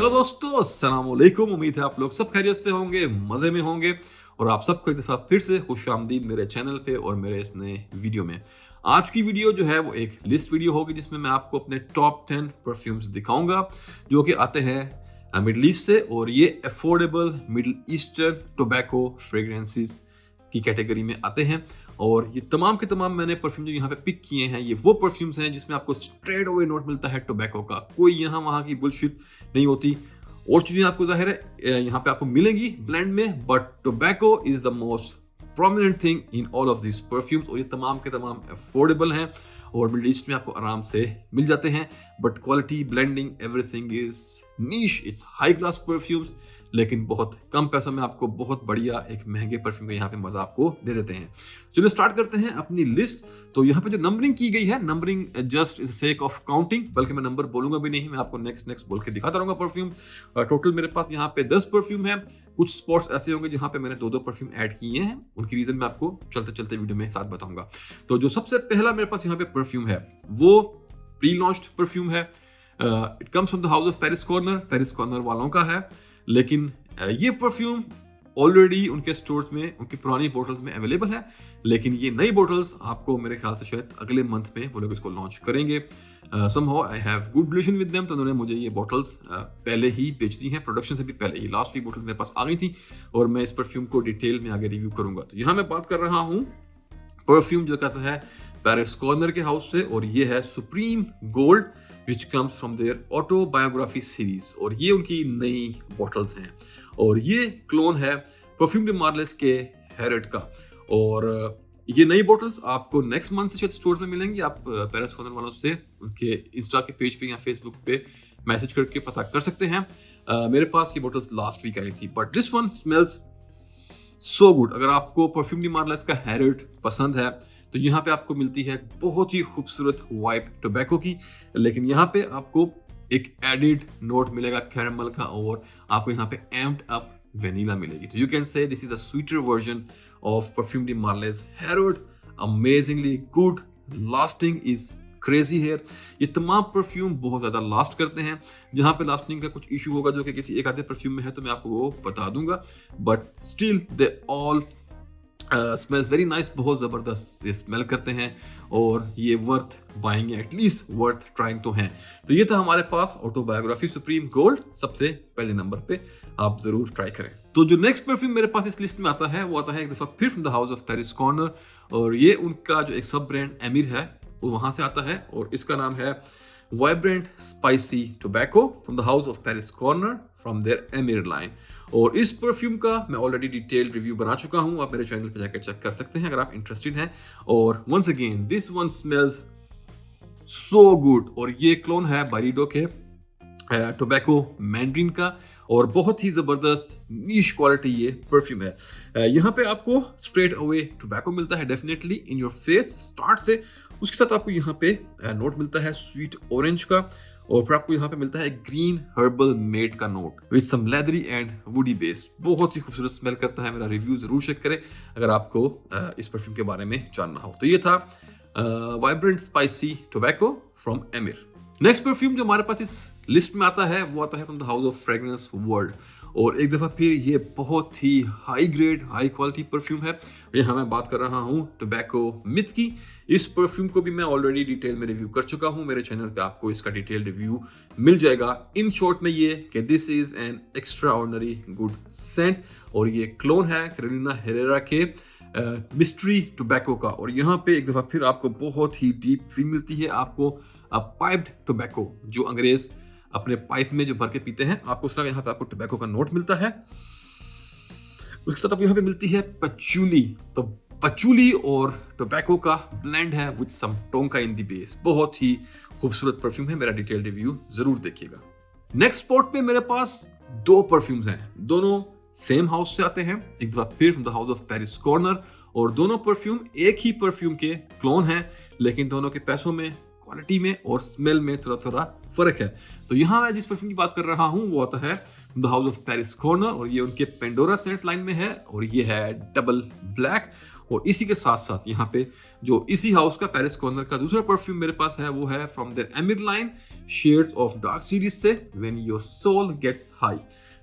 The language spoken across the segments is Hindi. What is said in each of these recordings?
हेलो दोस्तों, अस्सलाम वालेकुम। उम्मीद है आप लोग सब खैरियत से होंगे, मज़े में होंगे और आप सबको एक साथ फिर से खुशामदीद मेरे चैनल पे और मेरे इस नए वीडियो में। आज की वीडियो जो है वो एक लिस्ट वीडियो होगी जिसमें मैं आपको अपने टॉप 10 परफ्यूम्स दिखाऊंगा जो कि आते हैं मिडल ईस्ट से और ये affordable middle eastern tobacco fragrances की कैटेगरी में आते हैं। और ये तमाम के तमाम मैंने परफ्यूम जो यहाँ पे पिक किए हैं ये वो परफ्यूम्स हैं जिसमें आपको स्ट्रेट अवे नोट मिलता है टोबैको का। कोई यहाँ वहाँ की बुलशिट नहीं होती। और चीजें आपको जाहिर है यहाँ पे आपको मिलेंगी ब्लेंड में, but tobacco is the most prominent thing in all of this perfumes. और ये तमाम के तमाम अफोर्डेबल हैं और मिडिल ईस्ट में आपको आराम से मिल जाते हैं। But quality, blending, everything is niche, it's high class perfumes, लेकिन बहुत कम पैसों में आपको बहुत बढ़िया एक महंगे परफ्यूम का यहाँ पे मजा आपको दे देते हैं। चलिए स्टार्ट करते हैं अपनी लिस्ट। तो यहाँ पे जो नंबरिंग की गई है, numbering just is sake of counting, बल्कि मैं नंबर बोलूंगा भी नहीं, मैं आपको नेक्स्ट बोल के दिखाता रहूंगा परफ्यूम। टोटल मेरे पास यहाँ पे 10 परफ्यूम है। कुछ स्पॉट्स ऐसे होंगे जहाँ पे मैंने दो परफ्यूम ऐड किए हैं, उनकी रीजन मैं आपको चलते चलते वीडियो में साथ बताऊंगा। तो जो सबसे पहला मेरे पास यहाँ पे परफ्यूम है वो प्री लॉन्च्ड परफ्यूम है। It comes from the house of Paris corner वालों का है, लेकिन ये परफ्यूम ऑलरेडी उनके स्टोर्स में उनकी पुरानी बोटल्स में अवेलेबल है, लेकिन ये नई बोटल्स आपको मेरे ख्याल से शायद अगले मंथ में वो लोग इसको लॉन्च करेंगे। Somehow I have good relation with them, तो उन्होंने मुझे ये बोटल्स पहले ही बेच दी हैं, प्रोडक्शन से भी पहले। ये लास्ट वीक बोटल्स मेरे पास आ गई थी और मैं इस परफ्यूम को डिटेल में आगे रिव्यू करूंगा। तो यहाँ मैं बात कर रहा हूँ परफ्यूम जो कहता है पेरिस कॉर्नर के हाउस से, और ये है supreme gold which comes from their autobiography series. और ये उनकी नई बॉटल्स हैं और ये क्लोन है परफ्यूम डे मार्लेस के हेरेट का। और ये नई बॉटल्स आपको नेक्स्ट मंथ से शायद स्टोर्स में मिलेंगी। आप पेरिस कॉर्नर वालों से उनके इंस्टा के पेज पे या फेसबुक पे मैसेज करके पता कर सकते हैं। मेरे पास ये बॉटल्स लास्ट वीक आई थी, but this one smells so good. अगर आपको परफ्यूम डी मार्लेस का हेरेट पसंद है तो यहाँ पे आपको मिलती है बहुत ही खूबसूरत वाइब टोबैको की, लेकिन यहाँ पे आपको एक एडिड नोट मिलेगा कैरेमल का और आपको यहाँ पे एम्प्ड अप वेनिला मिलेगी। तो you can say this is a sweeter version of perfume de Marly Herod. Amazingly good, lasting is crazy here. ये तमाम परफ्यूम बहुत ज्यादा लास्ट करते हैं। जहां पे लास्टिंग का कुछ इशू होगा जो कि किसी एक आधे परफ्यूम में है तो मैं आपको वो बता दूंगा, but still they all smells very nice. बहुत जबरदस्त ये स्मेल करते हैं और ये worth buying, at least worth trying तो हैं। तो ये था हमारे पास ऑटोबायोग्राफी सुप्रीम गोल्ड, सबसे पहले नंबर पे, आप जरूर ट्राई करें। तो जो नेक्स्ट परफ्यूम मेरे पास इस लिस्ट में आता है वो आता है एक दफा फिर from the house of Paris corner, और ये उनका जो एक सब ब्रांड एमिर है वो वहां से आता है और इसका नाम है vibrant spicy tobacco from the house of Paris corner from there Emir line. और इस परफ्यूम का मैं ऑलरेडी डिटेल रिव्यू बना चुका हूं, आप मेरे चैनल पे जाकर चेक कर सकते हैं अगर आप इंटरेस्टेड हैं। और once again this one smells so good. और ये क्लोन है बारिडो के टोबैको मैंड्रिन का और बहुत ही जबरदस्त नीश क्वालिटी ये परफ्यूम है। यहाँ पे आपको स्ट्रेट अवे टोबैको मिलता है definitely in your face start से। उसके साथ आपको यहाँ पे नोट मिलता है स्वीट ऑरेंज का, और फिर आपको यहाँ पे मिलता है ग्रीन हर्बल मेड का note with some leathery and woody base. बहुत ही खूबसूरत स्मेल करता है। मेरा रिव्यू जरूर चेक करें अगर आपको इस परफ्यूम के बारे में जानना हो। तो ये था vibrant spicy tobacco from emir. Next perfume जो हमारे पास इस लिस्ट में आता है वो आता है from the house of fragrance world, और एक दफा फिर ये बहुत ही high grade high quality perfume है। यहाँ मैं बात कर रहा हूँ टोबैको मिथ की। इस परफ्यूम को भी मैं ऑलरेडी डिटेल में रिव्यू कर चुका हूँ, मेरे चैनल पे आपको इसका डिटेल रिव्यू मिल जाएगा। इन शॉर्ट में ये कि this is an extraordinary good scent, और ये क्लोन है कैरोलिना हेरेरा के मिस्ट्री टोबैको का। और यहाँ पे एक दफा फिर आपको बहुत ही डीप फील मिलती है। आपको पाइप्ड टोबैको जो अंग्रेज अपने पाइप में जो भर के पीते हैं, आपको उस तरह यहाँ पे आपको टोबैको का नोट मिलता है। उसके साथ आपको यहाँ पे मिलती है पचूली। तो पचूली और टोबैको का ब्लेंड है with some tonka in the base. बहुत ही खूबसूरत परफ्यूम है, मेरा डिटेल रिव्यू जरूर देखिएगा। नेक्स्ट स्पॉट पे मेरे पास दो परफ्यूम्स हैं, दोनों सेम हाउस से आते हैं, एक दफा फिर from the house of Paris corner. और दोनों परफ्यूम एक ही परफ्यूम के क्लोन हैं, लेकिन दोनों के पैसों में, क्वालिटी में और स्मेल में थोड़ा थोड़ा फर्क है। तो यहाँ मैं जिस परफ्यूम की बात कर रहा हूँ वो आता है the house of Paris corner, और ये उनके पेंडोरा सेंट लाइन में है, और ये है डबल ब्लैक। और इसी के साथ साथ यहाँ पे जो इसी हाउस का पेरिस कॉर्नर का दूसरा परफ्यूम मेरे पास है वो है from there Emir line shades of dark series से when your soul gets high.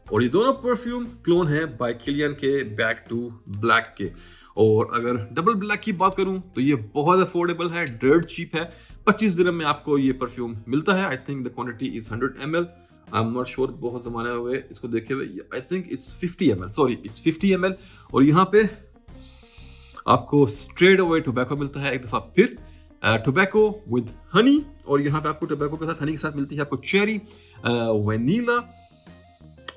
और ये दोनों परफ्यूम क्लोन है बाय किलियन के बैक टू ब्लैक के। और अगर डबल ब्लैक की बात करूं तो ये बहुत अफोर्डेबल है, डर्ट चीप है। 25 दिरहम में आपको ये परफ्यूम मिलता है। I think the quantity is 100 ml। I am not sure, बहुत जमाने हो गए इसको देखे हुए। I think it's 50 ml, sorry it's 50 ml। और यहाँ पे आपको स्ट्रेट अवे टोबैको मिलता है एक दफा फिर, टोबैको विद हनी। और यहाँ पे आपको टोबैको के साथ हनी के साथ मिलती है आपको cherry, vanilla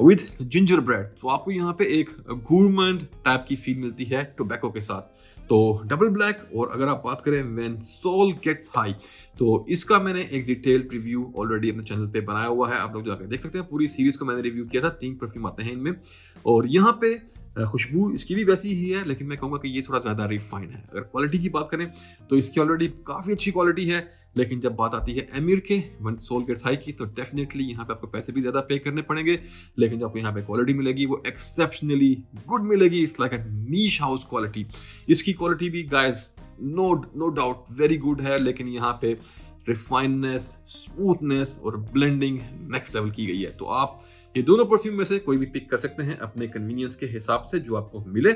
with ginger bread. तो आपको यहाँ पे एक गूरमैंड टाइप की फील मिलती है टोबैको के साथ। तो डबल ब्लैक। और अगर आप बात करें व्हेन सोल गेट्स हाई, तो इसका मैंने एक डिटेल्ड रिव्यू ऑलरेडी अपने चैनल पे बनाया हुआ है, आप लोग जाकर देख सकते हैं। पूरी सीरीज को मैंने रिव्यू किया था, 3 परफ्यूम आते हैं इनमें। और यहाँ पे खुशबू इसकी भी वैसी ही है, लेकिन मैं कहूँगा कि ये थोड़ा ज़्यादा रिफाइंड है। अगर क्वालिटी की बात करें तो इसकी ऑलरेडी काफ़ी अच्छी क्वालिटी है, लेकिन जब बात आती है एमिर के व्हेन सोल गेट्स हाई की, तो डेफिनेटली यहाँ पे आपको पैसे भी ज़्यादा पे करने पड़ेंगे, लेकिन जो आपको यहाँ पे क्वालिटी मिलेगी वो एक्सेप्शनली गुड मिलेगी। It's like a niche house quality. इसकी क्वालिटी भी guys no doubt very good है, लेकिन यहाँ पे रिफाइननेस, स्मूथनेस और ब्लेंडिंग नेक्स्ट लेवल की गई है। तो आप ये दोनों परफ्यूम में से कोई भी पिक कर सकते हैं अपने कन्वीनियंस के हिसाब से जो आपको मिले।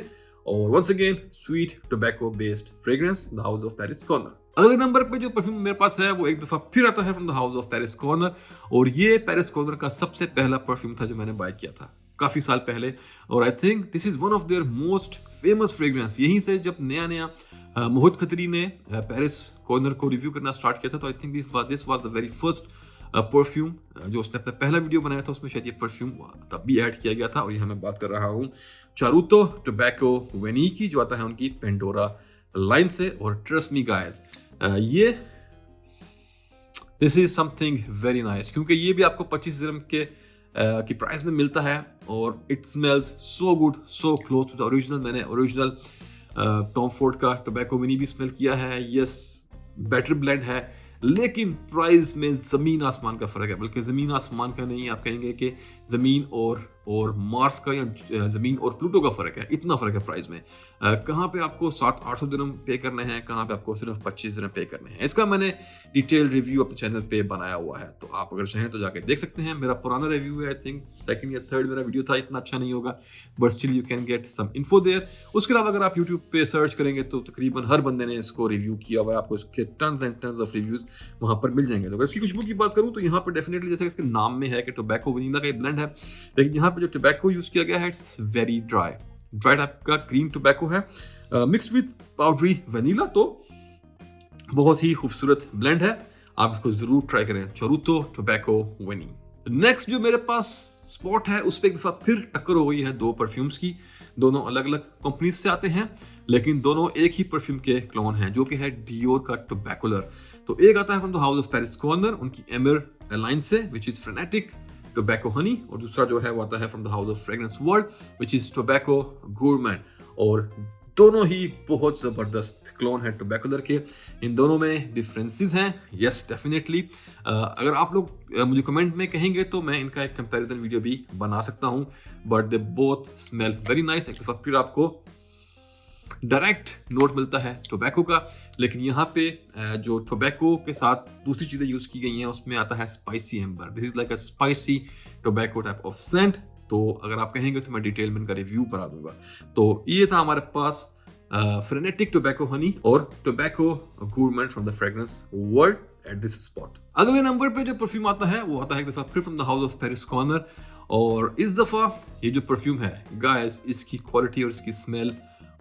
और once again sweet tobacco based fragrance the house of Paris corner. अगले नंबर पे जो परफ्यूम मेरे पास है वो एक दफा फिर आता है from the house of Paris corner. और ये पेरिस कॉर्नर का सबसे पहला परफ्यूम था जो मैंने बाय किया था काफी साल पहले। और I think this is one of their most famous fragrance. यहीं से जब नया मोहित खत्री ने पेरिस कॉर्नर को रिव्यू करना स्टार्ट किया था, तो I think this was the very first perfume जो उसने अपना पहला वीडियो बनाया था, उसमें शायद ये परफ्यूम तब भी ऐड किया गया था। और यहाँ मैं बात कर रहा हूँ चारुतो टोबैको वेनी की, जो आता है उनकी पेंडोरा लाइन से। और ट्रस्ट मी गाइस, ये this is something very nice, क्योंकि ये भी आपको 25 दिरहम के की प्राइस में मिलता है। और it smells so good, so close to the original. मैंने ओरिजिनल टॉम फोर्ड का टोबैको मिनी भी स्मेल किया है। यस, बेटर ब्लेंड है, लेकिन प्राइस में जमीन आसमान का फर्क है। बल्कि जमीन आसमान का नहीं, आप कहेंगे कि जमीन और मार्स का या जमीन और प्लूटो का फर्क है। इतना फर्क है प्राइस में। कहाँ पे आपको 700-800 दिरहम पे करने हैं, कहाँ पे आपको सिर्फ 25 दिरहम पे करने हैं। इसका मैंने डिटेल रिव्यू अपने चैनल पे बनाया हुआ है, तो आप अगर चाहें तो जाके देख सकते हैं। मेरा पुराना रिव्यू है, आई थिंक 2nd या 3rd मेरा वीडियो था, इतना अच्छा नहीं होगा, but still you can get some info there. उसके अलावा अगर आप यूट्यूब पे सर्च करेंगे तो तकरीबन हर बंदे ने इसको रिव्यू किया हुआ है, आपको इसके tons and tons of reviews वहां पर मिल जाएंगे। तो अगर इसकी खुशबू की बात करूं तो यहाँ पर डेफिनेटली, जैसे इसके नाम में है कि टोबैको वनीला का ब्लेंड है, लेकिन यहाँ पे जो टोबैको यूज किया गया है इट्स वेरी ड्राई टाइप का ग्रीन टोबैको है, मिक्स्ड विद पाउडरी वनीला। तो बहुत ही खूबसूरत ब्लेंड है, आप इसको जरूर ट्राई करें, चारुतो टोबैको वेनी। नेक्स्ट जो मेरे पास स्पॉट है उस पर एक दफा फिर टक्कर हो गई है 2 परफ्यूम्स की। दोनों अलग अलग कंपनीज से आते हैं, लेकिन दोनों एक ही परफ्यूम के क्लोन हैं, जो कि है डियोर का टोबैकुलर। तो एक आता है from the house of Paris corner उनकी एमिर लाइन से, which is frenetic tobacco honey. और दूसरा जो है वो आता है from the house of fragrance world, which is tobacco gourmand. और दोनों ही बहुत जबरदस्त क्लोन है टोबैकुलर के। इन दोनों में डिफरेंसेस हैं, यस डेफिनेटली। अगर आप लोग मुझे कमेंट में कहेंगे तो मैं इनका एक कंपैरिजन वीडियो भी बना सकता हूं, but they both smell very nice. एक दफा फिर आपको डायरेक्ट नोट मिलता है टोबैको का, लेकिन यहाँ पे जो टोबैको के साथ दूसरी चीजें यूज की गई हैं उसमें आता है spicy amber. This is like a spicy tobacco type of scent. तो अगर आप कहेंगे तो मैं डिटेल में इनका रिव्यू बना दूंगा। तो ये था हमारे पास फ्रेनेटिक टोबैको हनी और tobacco gourmand from the fragrance world at this spot. अगले नंबर पे जो परफ्यूम आता है वो आता है एक दफा फिर from the house of Paris corner. और इस दफा ये जो परफ्यूम है गाइस, इसकी क्वालिटी और इसकी स्मेल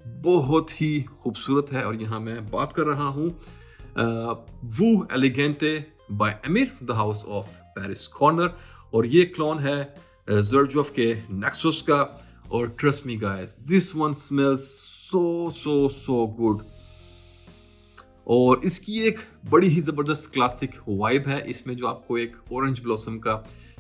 बहुत ही खूबसूरत है। और यहाँ मैं बात कर रहा हूँ Vu Elegante by Emir from the house of Paris corner. और ये क्लोन है ज़र्जोफ के नेक्सस का। और trust me guys, this one smells so good. और इसकी एक बड़ी ही जबरदस्त क्लासिक वाइब है इसमें, जो आपको एक ऑरेंज ब्लॉसम का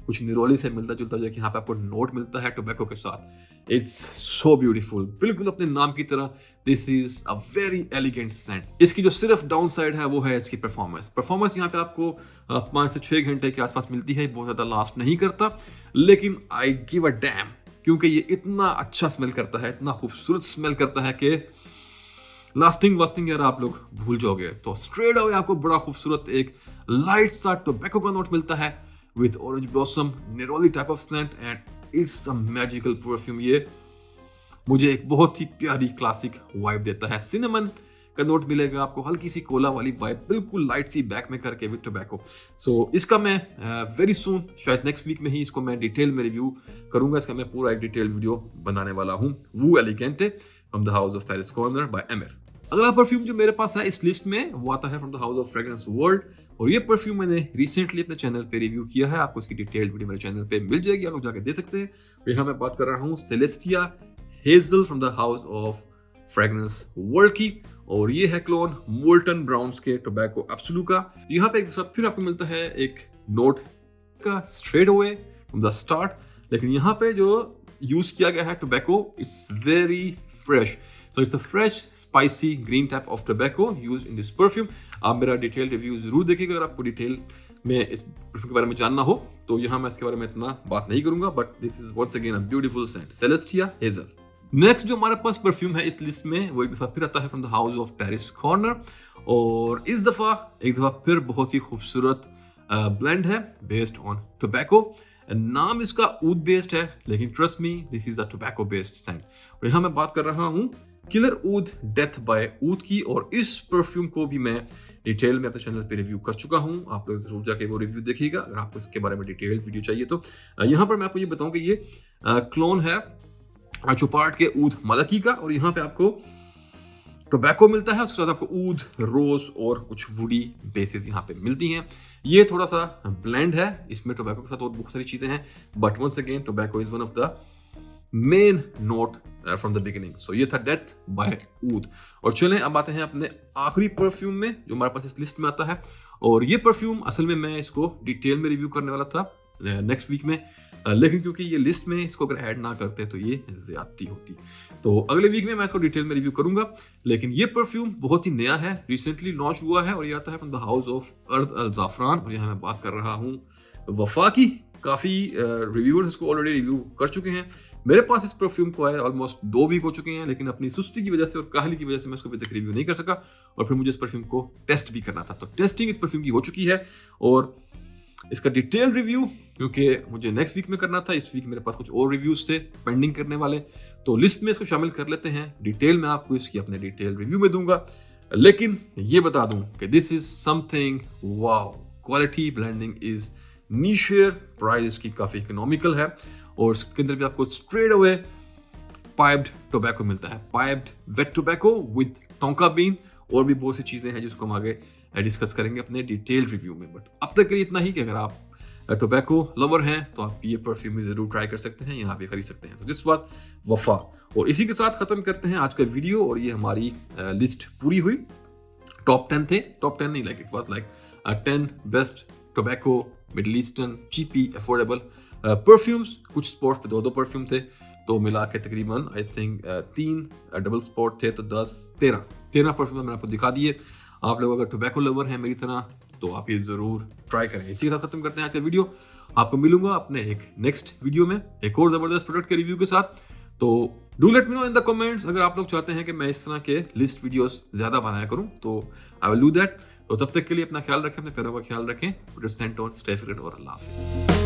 कुछ निरोली से मिलता जुलता जो कि यहाँ पे आपको नोट मिलता है टोबैको के साथ। इट्स सो ब्यूटीफुल, बिल्कुल अपने नाम की तरह। This is a very elegant scent. इसकी जो सिर्फ डाउन साइड है वो है इसकी परफॉर्मेंस यहाँ पे आपको 5 से 6 घंटे के आसपास मिलती है, बहुत ज्यादा लास्ट नहीं करता। लेकिन आई गिव अ डैम, क्योंकि ये इतना अच्छा स्मेल करता है, इतना खूबसूरत स्मेल करता है कि लास्टिंग वास्टिंग यार आप लोग भूल जाओगे। तो स्ट्रेट अवे आपको बड़ा खूबसूरत एक लाइट सा टोबैको का नोट मिलता है with orange blossom neroli type of scent and it's a magical perfume. ये मुझे एक बहुत ही प्यारी क्लासिक वाइब देता है। सिनेमन का नोट मिलेगा आपको, हल्की सी कोला वाली वाइब, बिल्कुल लाइट सी बैक में करके विद टोबैको। सो इसका मैं वेरी सून, शायद नेक्स्ट वीक में ही इसको मैं डिटेल में रिव्यू करूंगा। इसका मैं पूरा एक डिटेल वीडियो बनाने वाला हूँ। Vu Elegante from the house of Paris corner by Emir. अगला परफ्यूम जो मेरे पास है इस लिस्ट में वो आता है from the house of fragrance world, और ये परफ्यूम मैंने रिसेंटली अपने चैनल पे रिव्यू किया है। आपको इसकी डिटेल वीडियो मेरे चैनल पे मिल जाएगी, आप लोग जाकर दे सकते हैं। यहाँ मैं बात कर रहा हूँ Celestia hazel from the house of fragrance world की, और ये है क्लोन मोल्टन ब्राउन्स के टोबैको एब्सोल्यूट का। यहाँ पे एक फिर आपको मिलता है एक नोट का straight away from the start, लेकिन यहाँ पे जो यूज किया गया है tobacco it's very fresh. So it's a fresh, spicy, green type of tobacco used in this perfume. आप मेरा डिटेल रिव्यू जरूर देखिएगा अगर आपको डिटेल में इस परफ्यूम के बारे में जानना हो। तो यहाँ मैं इसके बारे में इतना बात नहीं करूंगा, but this is once again a beautiful scent, Celestia Hazel. Next जो हमारे पास परफ्यूम है इस लिस्ट में वो एक दफा फिर आता है from the house of Paris corner, और इस दफा एक दफा फिर बहुत ही खूबसूरत ब्लेंड है बेस्ड ऑन टोबैको। नाम इसका ऊद बेस्ड है, लेकिन trust me this is a tobacco based scent. और यहाँ मैं बात कर रहा हूँ killer oud death by oud की, और इस परफ्यूम को भी मैं डिटेल में अपने चैनल पे रिव्यू कर चुका हूँ। आप लोग जरूर जाके वो रिव्यू देखिएगा अगर आपको इसके बारे में डिटेल वीडियो चाहिए तो। यहाँ पर मैं आपको ये बताऊं कि ये क्लोन है चुपार्ट के ऊद मलकी का, और यहाँ पे आपको टोबैको मिलता है, उसके साथ आपको ऊद, रोज और कुछ वुडी बेसेस यहाँ पे मिलती हैं। ये थोड़ा सा ब्लेंड है, इसमें टोबैको के साथ और बहुत सारी चीजें हैं, but once again tobacco is one of the main note from the beginning. So ये था डेथ बाय ऊद। और चलें अब आते हैं अपने आखिरी परफ्यूम में जो हमारे पास इस लिस्ट में आता है, और ये परफ्यूम असल में मैं इसको डिटेल में रिव्यू करने वाला था नेक्स्ट वीक में, लेकिन क्योंकि ये लिस्ट में इसको अगर ऐड ना करते तो ये ज्यादती होती, तो अगले वीक में मैं इसको डिटेल में रिव्यू करूंगा। लेकिन ये परफ्यूम बहुत ही नया है, रिसेंटली लॉन्च हुआ है, और ये आता है from the house of Ard Al Zaafaran, और यहाँ मैं बात कर रहा हूँ वफा की। काफी रिव्यूअर्स इसको ऑलरेडी रिव्यू कर चुके हैं। मेरे पास इस परफ्यूम को आए ऑलमोस्ट 2 वीक हो चुके हैं, लेकिन अपनी सुस्ती की वजह से और काहली की वजह से मैं इसको अभी तक रिव्यू नहीं कर सका, और फिर मुझे इस परफ्यूम को टेस्ट भी करना था। तो टेस्टिंग इस परफ्यूम की हो चुकी है, और इसका डिटेल रिव्यू क्योंकि मुझे नेक्स्ट वीक में करना था, इस वीक मेरे पास कुछ और रिव्यूज थे पेंडिंग करने वाले, तो लिस्ट में इसको शामिल कर लेते हैं। डिटेल में आपको इसकी अपने डिटेल रिव्यू में दूंगा, लेकिन ये बता दूं कि this is something wow, quality blending is nichier, price की काफी इकोनॉमिकल है, और इसके अंदर भी आपको स्ट्रेट अवे पाइप्ड टोबैको मिलता है, piped wet tobacco with tonka bean, और भी बहुत सी चीजें हैं जिसको हम आगे डिस्कस करेंगे अपने डिटेल रिव्यू में। बट अब तक के लिए इतना ही कि अगर आप टोबैको लवर हैं तो आप ये परफ्यूम जरूर ट्राई कर सकते हैं, यहाँ पे खरीद सकते हैं। तो दिस वाज वफा, और इसी के साथ खत्म करते हैं आज का वीडियो, और ये हमारी लिस्ट पूरी हुई। टॉप 10 थे, टॉप 10 नहीं, like it was like 10 best tobacco middle eastern Chipi affordable perfumes. कुछ स्पॉट्स पे 2-2 परफ्यूम थे, तो मिला के तकरीबन आई थिंक 3 डबल स्पॉट थे, तो 13 परफ्यूम मैंने आपको दिखा दिए। आप लोग अगर टोबैको लवर हैं मेरी तरह तो आप ये जरूर ट्राई करें। इसी के साथ खत्म करते हैं आज का वीडियो। आपको मिलूंगा अपने एक नेक्स्ट वीडियो में एक और जबरदस्त प्रोडक्ट के रिव्यू के साथ। तो do let me know in the comments अगर आप लोग चाहते हैं कि मैं इस तरह के लिस्ट वीडियोस ज्यादा बनाया करूं, तो आई विल डू दैट। तो तब तक के लिए अपना ख्याल रखें, अपने पैरों का ख्याल रखें। स्टे फिट और अल्लाह हाफिज़।